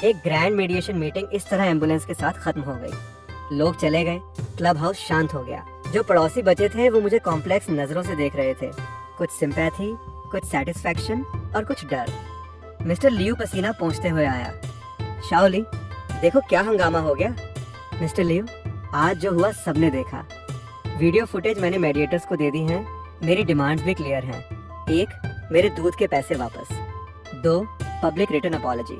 एक ग्रैंड मेडिएशन मीटिंग इस तरह एम्बुलेंस के साथ खत्म हो गई। लोग चले गए, क्लब हाउस शांत हो गया। जो पड़ोसी बचे थे वो मुझे कॉम्प्लेक्स नजरों से देख रहे थे, कुछ सिंपैथी, कुछ सेटिस्फैक्शन और कुछ डर। मिस्टर लियू पसीना पोंछते हुए आया। शाओली, देखो क्या हंगामा हो गया। मिस्टर लियू, आज जो हुआ सबने देखा। वीडियो फुटेज मैंने मेडिएटर्स को दे दी हैं। मेरी डिमांड्स भी क्लियर हैं। 1, मेरे दूध के पैसे वापस। 2, पब्लिक रिटर्न अपॉलजी।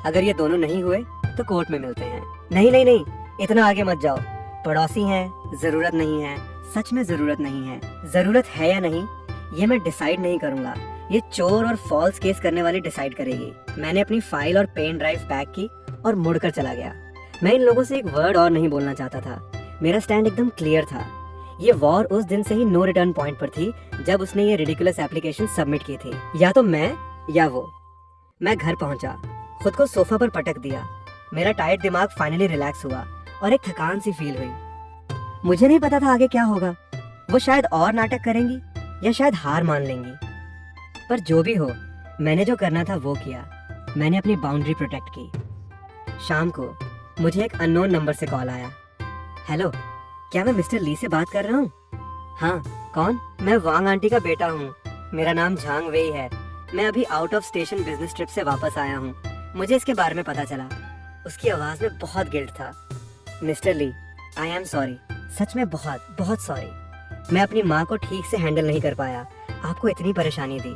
अगर ये दोनों नहीं हुए तो कोर्ट में मिलते हैं। नहीं, इतना आगे मत जाओ। पड़ोसी हैं, जरूरत नहीं है। सच में जरूरत नहीं है। जरूरत है या नहीं ये मैं डिसाइड नहीं करूंगा, ये चोर और फॉल्स केस करने वाली डिसाइड करेगी। मैंने अपनी फाइल और पेन ड्राइव पैक की और मुड़कर चला गया। मैं इन लोगों से एक वर्ड और नहीं बोलना चाहता था। मेरा स्टैंड एकदम क्लियर था। ये वॉर उस दिन से ही नो रिटर्न पॉइंट पर थी जब उसने ये रिडिकुलस एप्लीकेशन सबमिट की थी। या तो मैं या वो। मैं घर पहुंचा, खुद को सोफा पर पटक दिया। मेरा टाइट दिमाग फाइनली रिलैक्स हुआ और एक थकान सी फील हुई। मुझे नहीं पता था आगे क्या होगा। वो शायद और नाटक करेंगी या शायद हार मान लेंगी, पर जो भी हो मैंने जो करना था वो किया। मैंने अपनी बाउंड्री प्रोटेक्ट की। शाम को मुझे एक अननोन नंबर से कॉल आया। हेलो, क्या मैं मिस्टर ली से बात कर रहा हूँ? हाँ, कौन? मैं वांग आंटी का बेटा हूँ। मेरा नाम झांग वेई है। मैं अभी out of station business trip से वापस आया हूँ। मुझे इसके बारे में पता चला। उसकी आवाज में बहुत गिल्ट था। Mister Lee, I am sorry, सच में बहुत बहुत सॉरी। मैं अपनी माँ को ठीक से हैंडल नहीं कर पाया, आपको इतनी परेशानी दी।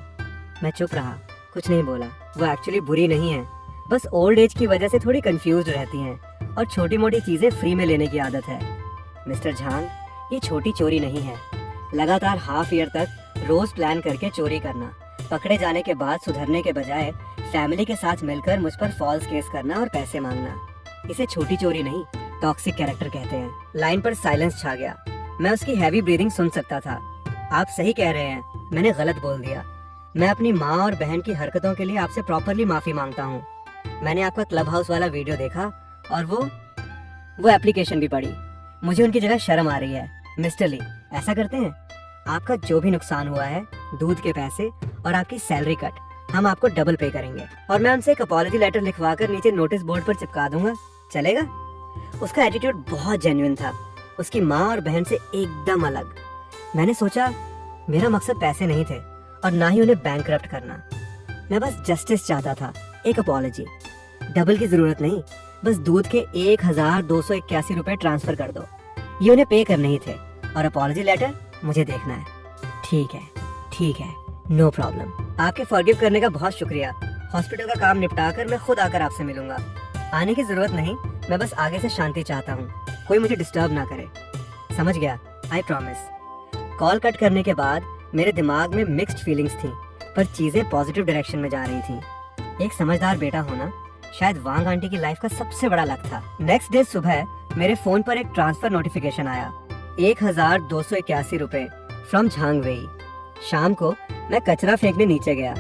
मैं चुप रहा, कुछ नहीं बोला। वो एक्चुअली बुरी नहीं है, बस ओल्ड एज की वजह से थोड़ी कंफ्यूज रहती हैं और छोटी मोटी चीजें फ्री में लेने की आदत है। मिस्टर झांग, ये छोटी चोरी नहीं है। लगातार हाफ ईयर तक रोज प्लान करके चोरी करना, पकड़े जाने के बाद सुधरने के बजाय फैमिली के साथ मिलकर मुझ पर फॉल्स केस करना और पैसे मांगना, इसे छोटी चोरी नहीं, टॉक्सिक कैरेक्टर कहते हैं। लाइन पर साइलेंस छा गया। मैं उसकी हैवी ब्रीदिंग सुन सकता था। आप सही कह रहे हैं, मैंने गलत बोल दिया। मैं अपनी माँ और बहन की हरकतों के लिए आपसे प्रॉपरली माफी मांगता हूँ। मैंने आपका क्लब हाउस वाला वीडियो देखा और वो एप्लीकेशन भी पढ़ी। मुझे उनकी जगह शर्म आ रही है। मिस्टर ली, ऐसा करते हैं, आपका जो भी नुकसान हुआ है, दूध के पैसे और आपकी सैलरी कट, हम आपको डबल पे करेंगे। और मैं उनसे एक अपॉलजी लेटर लिखवा कर नीचे नोटिस बोर्ड पर चिपका दूंगा, चलेगा? उसका एटीट्यूड बहुत जेन्युइन था, उसकी माँ और बहन से एकदम अलग। मैंने सोचा मेरा मकसद पैसे नहीं थे और ना ही उन्हें बैंकरप्ट करना। मैं बस जस्टिस चाहता था, एक अपॉलजी। डबल की जरूरत नहीं, बस दूध के 1281 रुपए ट्रांसफर कर दो। ये उन्हें पे करने ही थे और अपॉलजी लेटर मुझे देखना है। ठीक है, नो प्रॉब्लम। आपके फॉरगिव करने का बहुत शुक्रिया। हॉस्पिटल का काम निपटा कर मैं खुद आकर आपसे मिलूंगा। आने की जरूरत नहीं, मैं बस आगे से शांति चाहता हूँ, कोई मुझे डिस्टर्ब ना करे। समझ गया, आई प्रॉमिस। कॉल कट करने के बाद मेरे दिमाग में मिक्स्ड फीलिंग्स थी, पर चीजें पॉजिटिव डायरेक्शन में जा रही थी। एक समझदार बेटा होना शायद वांग आंटी की लाइफ का सबसे बड़ा लक था। नेक्स्ट डे सुबह मेरे फोन पर एक ट्रांसफर नोटिफिकेशन आया, 1281 रुपए फ्रॉम झांग वेई। शाम को मैं कचरा फेंकने नीचे गया।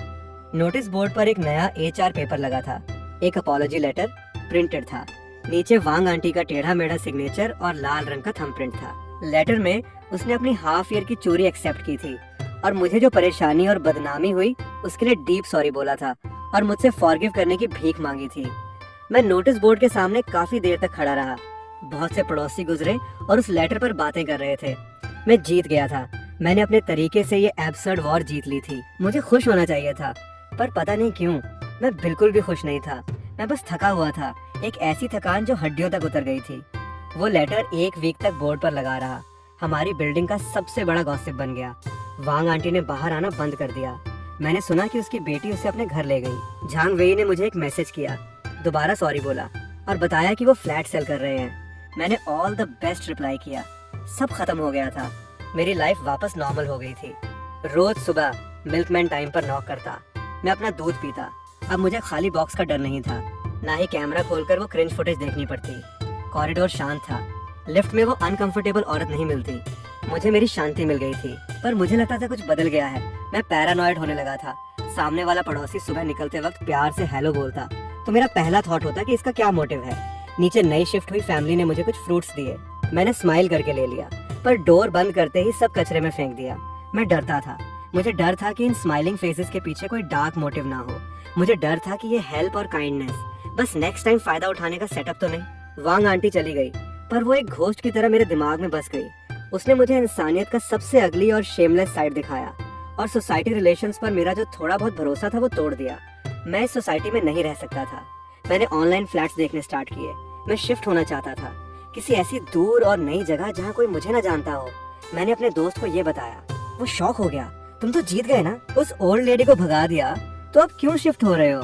नोटिस बोर्ड पर एक नया HR पेपर लगा था, एक अपॉलजी लेटर प्रिंटेड था। नीचे वांग आंटी का टेढ़ा मेढ़ा सिग्नेचर और लाल रंग का थंबप्रिंट था। लेटर में उसने अपनी हाफ ईयर की चोरी एक्सेप्ट की थी और मुझे जो परेशानी और बदनामी हुई उसके लिए डीप सॉरी बोला था और मुझसे फॉरगिव करने की भीख मांगी थी। मैं नोटिस बोर्ड के सामने काफी देर तक खड़ा रहा। बहुत से पड़ोसी गुजरे और उस लेटर पर बातें कर रहे थे। मैं जीत गया था। मैंने अपने तरीके से ये एब्सर्ड वॉर जीत ली थी। मुझे खुश होना चाहिए था, पर पता नहीं क्यों मैं बिल्कुल भी खुश नहीं था। मैं बस थका हुआ था, एक ऐसी थकान जो हड्डियों तक उतर गई थी। वो लेटर 1 वीक तक बोर्ड पर लगा रहा। हमारी बिल्डिंग का सबसे बड़ा गॉसिप बन गया। वांग आंटी ने बाहर आना बंद कर दिया। मैंने सुना कि उसकी बेटी उसे अपने घर ले गई। झांग वेई ने मुझे एक मैसेज किया, दोबारा सॉरी बोला और बताया कि वो फ्लैट सेल कर रहे हैं। मैंने ऑल द बेस्ट रिप्लाई किया। सब खत्म हो गया था। मेरी लाइफ वापस नॉर्मल हो गई थी। रोज सुबह मिल्कमैन टाइम पर नॉक करता। मैं अपना दूध पीता। अब मुझे खाली बॉक्स का डर नहीं था, ना ही कैमरा खोलकर वो क्रिंज फुटेज देखनी पड़ती। कॉरिडोर शांत था। लिफ्ट में वो अनकंफर्टेबल औरत नहीं मिलती। मुझे मेरी शांति मिल गई थी, पर मुझे लगता था कुछ बदल गया है। मैं पैरानॉइड होने लगा था। सामने वाला पड़ोसी सुबह निकलते वक्त प्यार से हेलो बोलता तो मेरा पहला थॉट होता कि इसका क्या मोटिव है। नीचे नई शिफ्ट हुई फैमिली ने मुझे कुछ फ्रूट्स दिए। मैंने स्माइल करके ले लिया, पर डोर बंद करते ही सब कचरे में फेंक दिया। मैं डरता था। मुझे डर था कि इन स्माइलिंग फेसेस के पीछे कोई डार्क मोटिव ना हो। मुझे डर था कि ये हेल्प और काइंडनेस बस नेक्स्ट टाइम फायदा उठाने का सेटअप तो नहीं। वांग आंटी चली गई, पर वो एक घोस्ट की तरह मेरे दिमाग में बस गई। उसने मुझे इंसानियत का सबसे अगली और शेमलेस साइड दिखाया और सोसाइटी रिलेशंस पर मेरा जो थोड़ा बहुत भरोसा था वो तोड़ दिया। मैं इस सोसाइटी में नहीं रह सकता था। मैंने ऑनलाइन फ्लैट्स देखने स्टार्ट किए। मैं शिफ्ट होना चाहता था, किसी ऐसी दूर और नई जगह जहाँ कोई मुझे ना जानता हो। मैंने अपने दोस्त को ये बताया। वो शॉक हो गया, तुम तो जीत गए ना, उस ओल्ड लेडी को भगा दिया, तो अब क्यों शिफ्ट हो रहे हो?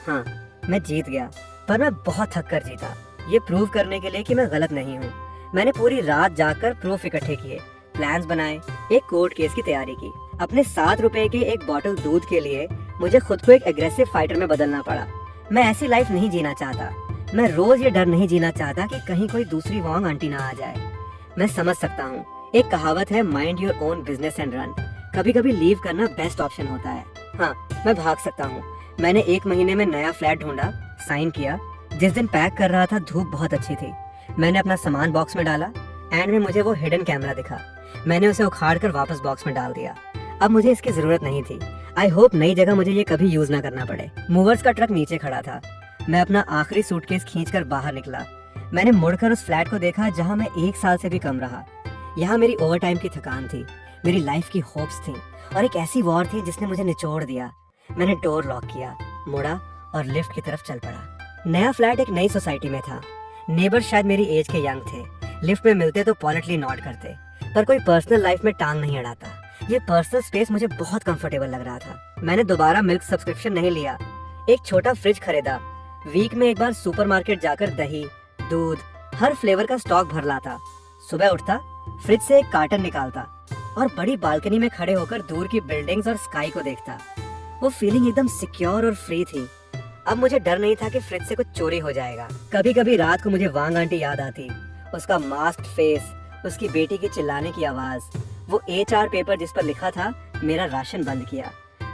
हाँ, मैं जीत गया, पर मैं बहुत थक कर जीता, ये प्रूव करने के लिए कि मैं गलत नहीं हूँ। मैंने पूरी रात जाकर प्रूफ इकट्ठे किए, प्लान्स बनाए, एक कोर्ट केस की तैयारी की। अपने 7 रुपए के एक बॉटल दूध के लिए मुझे खुद को एक एग्रेसिव फाइटर में बदलना पड़ा। मैं ऐसी लाइफ नहीं जीना चाहता। मैं रोज ये डर नहीं जीना चाहता कि कहीं कोई दूसरी वांग आंटी ना आ जाए। मैं समझ सकता हूँ, एक कहावत है, mind your own business and run. कभी कभी लीव करना बेस्ट ऑप्शन होता है। हाँ, मैं भाग सकता हूँ। मैंने 1 महीने में नया फ्लैट ढूंढा, साइन किया। जिस दिन पैक कर रहा था धूप बहुत अच्छी थी। मैंने अपना सामान बॉक्स में डाला। एंड में मुझे वो हिडन कैमरा दिखा। मैंने उसे उखाड़ कर वापस बॉक्स में डाल दिया। अब मुझे इसकी जरूरत नहीं थी। आई होप नई जगह मुझे ये कभी यूज ना करना पड़े। मूवर्स का ट्रक नीचे खड़ा था। मैं अपना आखिरी सूटकेस खींचकर बाहर निकला। मैंने मुड़कर उस फ्लैट को देखा जहाँ मैं 1 साल से भी कम रहा। यहाँ मेरी ओवरटाइम की थकान थी, मेरी लाइफ की होप्स थी और एक ऐसी वॉर थी जिसने मुझे निचोड़ दिया। मैंने डोर लॉक किया, मुड़ा और लिफ्ट की तरफ चल पड़ा। नया फ्लैट एक नई सोसाइटी में था। नेबर शायद मेरी एज के यंग थे। लिफ्ट में मिलते तो पॉलिटली नॉट करते, पर कोई पर्सनल लाइफ में टांग नहीं अड़ाता। ये पर्सनल स्पेस मुझे बहुत कंफर्टेबल लग रहा था। मैंने दोबारा मिल्क सब्सक्रिप्शन नहीं लिया। एक छोटा फ्रिज खरीदा। वीक में एक बार सुपरमार्केट जाकर दही, दूध, हर फ्लेवर का स्टॉक भर लाता। सुबह उठता, फ्रिज से एक कार्टन निकालता और बड़ी बालकनी में खड़े होकर दूर की बिल्डिंग्स और स्काई को देखता। वो फीलिंग एकदम सिक्योर और फ्री थी। अब मुझे डर नहीं था कि फ्रिज से कुछ चोरी हो जाएगा। कभी कभी रात को मुझे वांग आंटी याद आती, उसका मास्क्ड फेस, उसकी बेटी की चिल्लाने की आवाज, वो HR पेपर जिस पर लिखा था मेरा राशन बंद किया।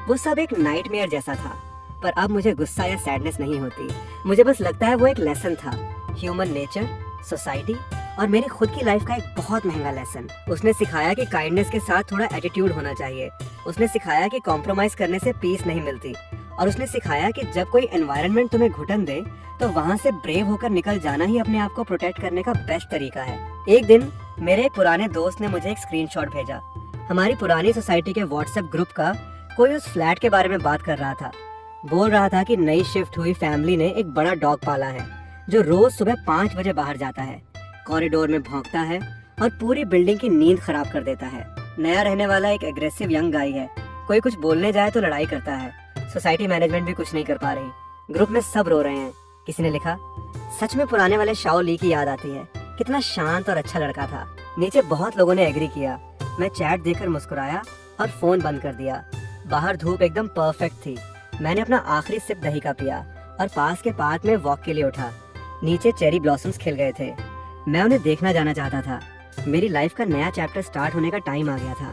वो सब एक नाइटमेयर जैसा था, पर अब मुझे गुस्सा या सैडनेस नहीं होती। मुझे बस लगता है वो एक लेसन था, ह्यूमन नेचर, सोसाइटी और मेरी खुद की लाइफ का एक बहुत महंगा लेसन। उसने सिखाया कि काइंडनेस के साथ थोड़ा एटीट्यूड होना चाहिए। उसने सिखाया कि कॉम्प्रोमाइज करने से पीस नहीं मिलती और उसने सिखाया कि जब कोई एनवायरनमेंट तुम्हें घुटन दे तो वहाँ से ब्रेव होकर निकल जाना ही अपने आप को प्रोटेक्ट करने का बेस्ट तरीका है। एक दिन मेरे एक पुराने दोस्त ने मुझे एक स्क्रीनशॉट भेजा। हमारी पुरानी सोसाइटी के व्हाट्सएप ग्रुप का कोई उस फ्लैट के बारे में बात कर रहा था। बोल रहा था कि नई शिफ्ट हुई फैमिली ने एक बड़ा डॉग पाला है जो रोज सुबह 5 बजे बाहर जाता है, कॉरिडोर में भौंकता है और पूरी बिल्डिंग की नींद खराब कर देता है। नया रहने वाला एक एग्रेसिव यंग गाय है। कोई कुछ बोलने जाए तो लड़ाई करता है। सोसाइटी मैनेजमेंट भी कुछ नहीं कर पा रही। ग्रुप में सब रो रहे हैं। किसी ने लिखा, सच में पुराने वाले शाओ ली की याद आती है, कितना शांत और अच्छा लड़का था। नीचे बहुत लोगों ने एग्री किया। मैं चैट देखकर मुस्कुराया और फोन बंद कर दिया। बाहर धूप एकदम परफेक्ट थी। मैंने अपना आखिरी सिप दही का पिया और पास के पार्क में वॉक के लिए उठा। नीचे चेरी ब्लॉसम्स खिल गए थे। मैं उन्हें देखना जाना चाहता था। मेरी लाइफ का नया चैप्टर स्टार्ट होने का टाइम आ गया था।